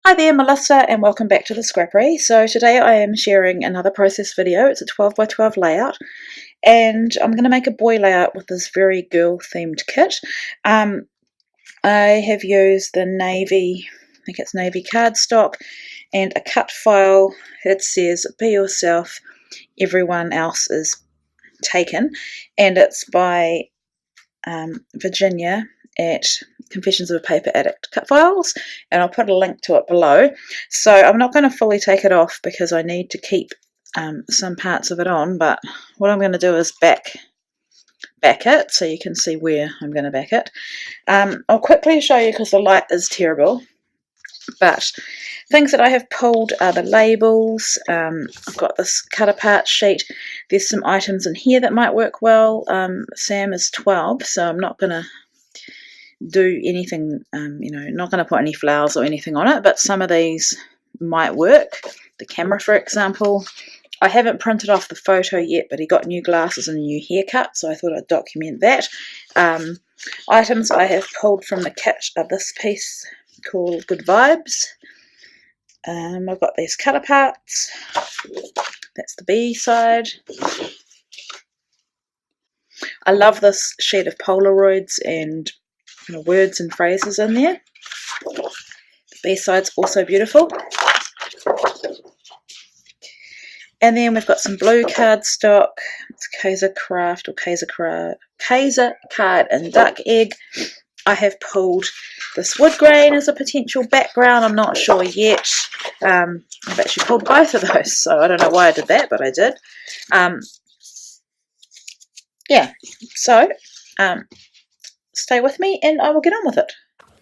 Hi there, Melissa, and welcome back to the Scrappery. So today I am sharing another process video. It's a 12 by 12 layout, and I'm going to make a boy layout with this very girl-themed kit. I have used the navy, I think it's navy cardstock, and a cut file that says "Be yourself, everyone else is taken," and it's by Virginia at Confessions of a Paper Addict cut files, and I'll put a link to it below. So I'm not going to fully take it off because I need to keep some parts of it on, but what I'm going to do is back it so you can see where I'm going to back it. I'll quickly show you because the light is terrible, but things that I have pulled are the labels. I've got this cut apart sheet. There's some items in here that might work well. Sam is 12, so I'm not going to do anything, not going to put any flowers or anything on it, but some of these might work. The camera, for example. I haven't printed off the photo yet, but he got new glasses and a new haircut, so I thought I'd document that. Items I have pulled from the kit are this piece called Good Vibes. I've got these cut aparts. That's the B side. I love this sheet of Polaroids and words and phrases in there. The B side's also beautiful. And then we've got some blue cardstock. It's Kaiser Craft or Kaiser Card and Duck Egg. I have pulled this wood grain as a potential background. I'm not sure yet. I've actually pulled both of those, so I don't know why I did that, but I did. So stay with me and I will get on with it.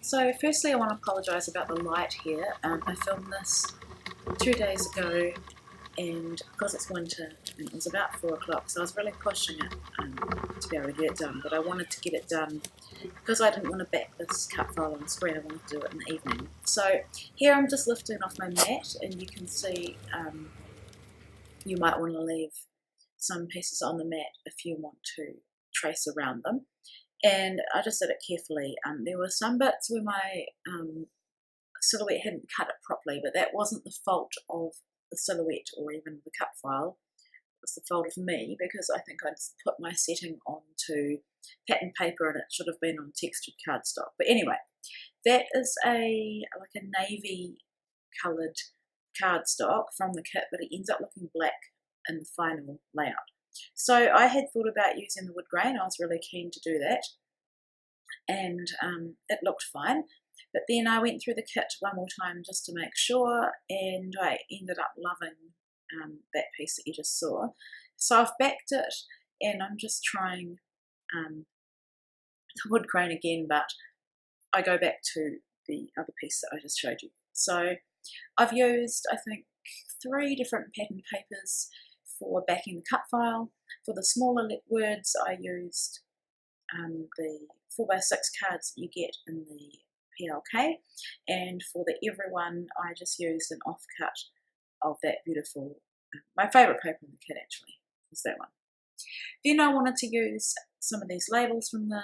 So firstly I want to apologise about the light here. I filmed this 2 days ago, and because it's winter and it was about 4 o'clock, so I was really pushing it to be able to get it done, but I wanted to get it done because I didn't want to back this cut file on the screen. I wanted to do it in the evening. So here I'm just lifting off my mat, and you can see you might want to leave some pieces on the mat if you want to trace around them. And I just did it carefully. There were some bits where my silhouette hadn't cut it properly, but that wasn't the fault of the silhouette or even the cut file. It was the fault of me, because I think I'd put my setting onto pattern paper and it should have been on textured cardstock. But anyway, that is like a navy coloured cardstock from the kit, but it ends up looking black in the final layout. So I had thought about using the wood grain. I was really keen to do that, and it looked fine. But then I went through the kit one more time just to make sure, and I ended up loving that piece that you just saw. So I've backed it, and I'm just trying the wood grain again, but I go back to the other piece that I just showed you. So I've used, I think, 3 different pattern papers for backing the cut file. For the smaller words, I used the 4x6 cards that you get in the PLK, and for the everyone I just used an offcut of that beautiful, my favourite paper in the kit actually is that one. Then I wanted to use some of these labels from the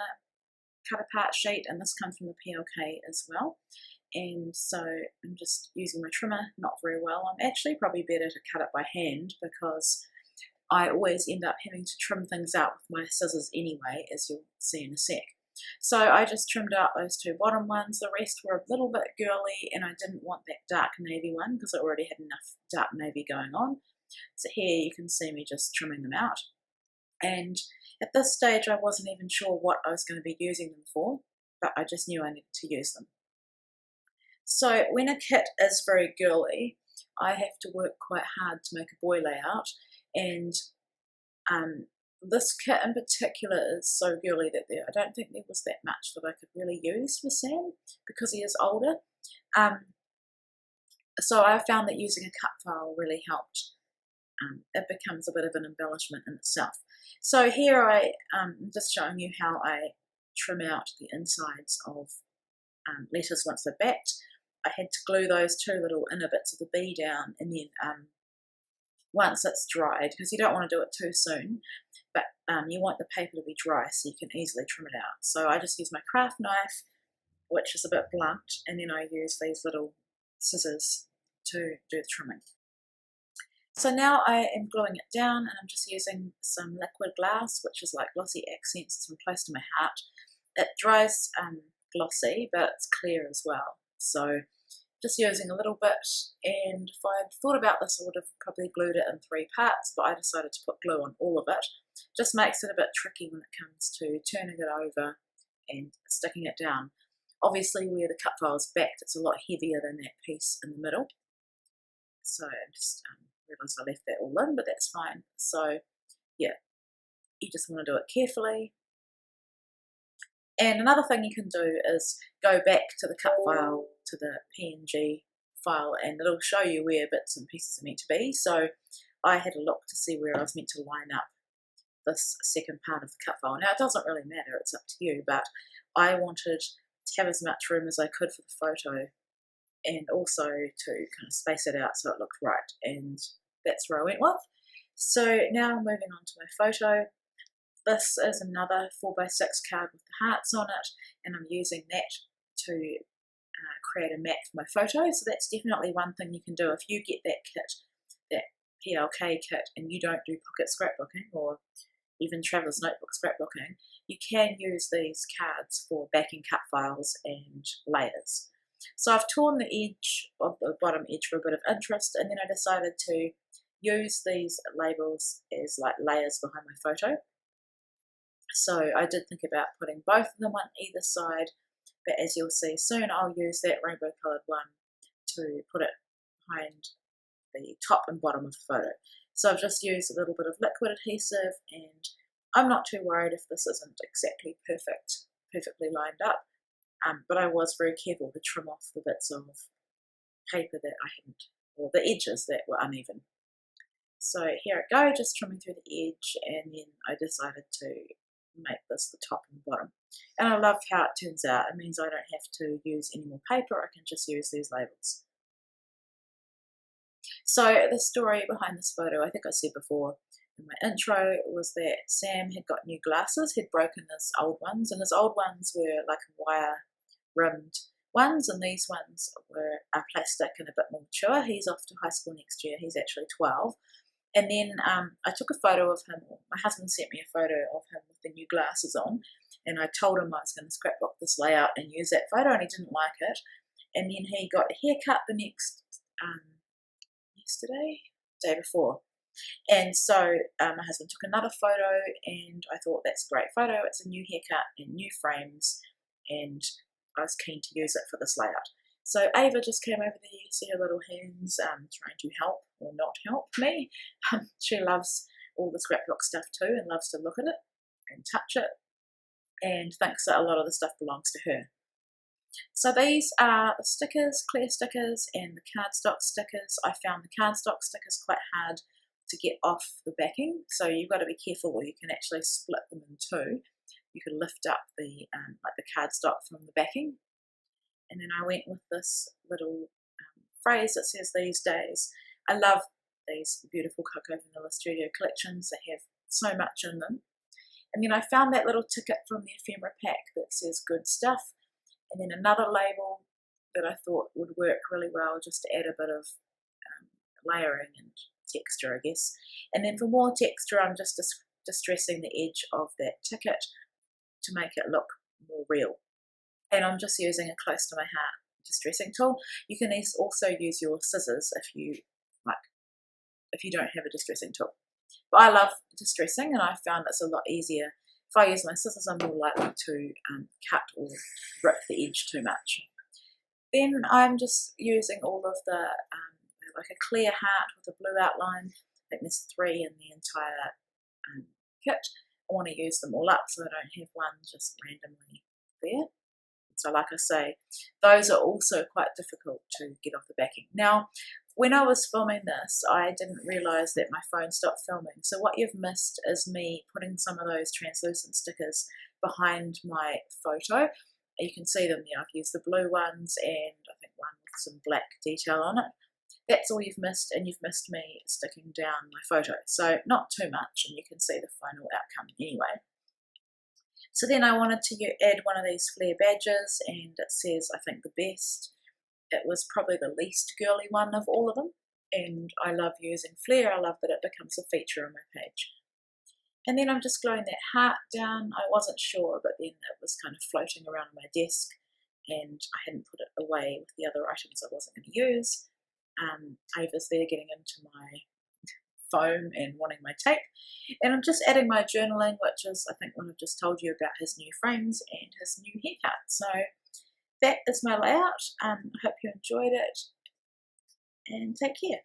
cut apart sheet, and this comes from the PLK as well, and so I'm just using my trimmer not very well. I'm actually probably better to cut it by hand because I always end up having to trim things out with my scissors anyway, as you'll see in a sec. So I just trimmed out those 2 bottom ones. The rest were a little bit girly, and I didn't want that dark navy one because I already had enough dark navy going on. So here you can see me just trimming them out. And at this stage I wasn't even sure what I was going to be using them for, but I just knew I needed to use them. So when a kit is very girly, I have to work quite hard to make a boy layout, and this kit in particular is so girly that I don't think there was that much that I could really use for Sam because he is older. So I found that using a cut file really helped. It becomes a bit of an embellishment in itself. So here I'm just showing you how I trim out the insides of letters once they're backed. I had to glue those 2 little inner bits of the B down, and then once it's dried, because you don't want to do it too soon, but you want the paper to be dry so you can easily trim it out. So I just use my craft knife, which is a bit blunt, and then I use these little scissors to do the trimming. So now I am gluing it down, and I'm just using some liquid glass, which is like glossy accents. It's from close to my heart. It dries glossy, but it's clear as well. So just using a little bit, and if I had thought about this, I would have probably glued it in 3 parts, but I decided to put glue on all of it. Just makes it a bit tricky when it comes to turning it over and sticking it down. Obviously where the cut file is backed, it's a lot heavier than that piece in the middle. So I just realised I left that all in, but that's fine. So yeah, you just want to do it carefully. And another thing you can do is go back to the cut file, to the PNG file, and it'll show you where bits and pieces are meant to be. So I had a look to see where I was meant to line up this second part of the cut file. Now it doesn't really matter, it's up to you, but I wanted to have as much room as I could for the photo, and also to kind of space it out so it looked right, and that's where I went with. So now moving on to my photo. This is another 4x6 card with the hearts on it, and I'm using that to create a mat for my photo. So that's definitely one thing you can do if you get that kit, that PLK kit, and you don't do pocket scrapbooking or even Traveller's Notebook scrapbooking. You can use these cards for backing cut files and layers. So I've torn the edge of the bottom edge for a bit of interest, and then I decided to use these labels as like layers behind my photo. So I did think about putting both of them on either side, but as you'll see soon, I'll use that rainbow coloured one to put it behind the top and bottom of the photo. So I've just used a little bit of liquid adhesive, and I'm not too worried if this isn't exactly perfectly lined up, but I was very careful to trim off the bits of paper that I hadn't, or the edges that were uneven. So here I go, just trimming through the edge, and then I decided to make this the top and bottom. And I love how it turns out. It means I don't have to use any more paper, I can just use these labels. So the story behind this photo, I think I said before in my intro, was that Sam had got new glasses, he'd broken his old ones, and his old ones were like wire rimmed ones, and these ones were plastic and a bit more mature. He's off to high school next year, he's actually 12. And then I took a photo of him, my husband sent me a photo of him with the new glasses on, and I told him I was going to scrapbook this layout and use that photo, and he didn't like it. And then he got a haircut the next, day before. And so my husband took another photo, and I thought that's a great photo, it's a new haircut and new frames, and I was keen to use it for this layout. So Ava just came over there, you see her little hands trying to help or not help me. She loves all the scrapbook stuff too, and loves to look at it and touch it, and thinks that a lot of the stuff belongs to her. So these are the stickers, clear stickers, and the cardstock stickers. I found the cardstock stickers quite hard to get off the backing, so you've got to be careful, or you can actually split them in two. You can lift up the like the cardstock from the backing. And then I went with this little phrase that says "these days." I love these beautiful Coco Vanilla Studio collections. They have so much in them. And then I found that little ticket from the ephemera pack that says "good stuff," and then another label that I thought would work really well just to add a bit of layering and texture, I guess. And then for more texture, I'm just distressing the edge of that ticket to make it look more real. And I'm just using a close to my heart distressing tool. You can also use your scissors if you don't have a distressing tool. But I love distressing, and I found it's a lot easier. If I use my scissors, I'm more likely to cut or rip the edge too much. Then I'm just using all of the, like a clear heart with a blue outline. I think there's 3 in the entire kit. I want to use them all up so I don't have one just randomly there. So like I say, those are also quite difficult to get off the backing. Now, when I was filming this, I didn't realise that my phone stopped filming. So what you've missed is me putting some of those translucent stickers behind my photo. You can see them there. I've used the blue ones and I think one with some black detail on it. That's all you've missed, and you've missed me sticking down my photo. So not too much, and you can see the final outcome anyway. So then I wanted to add one of these flare badges, and it says, I think, the best. it was probably the least girly one of all of them, and I love using Flair. I love that it becomes a feature on my page. And then I'm just gluing that heart down. I wasn't sure, but then it was kind of floating around on my desk, and I hadn't put it away with the other items I wasn't going to use. Ava's there getting into my foam and wanting my tape, and I'm just adding my journaling, which is I think what I've just told you about his new frames and his new haircut. So that is my layout. I hope you enjoyed it, and take care.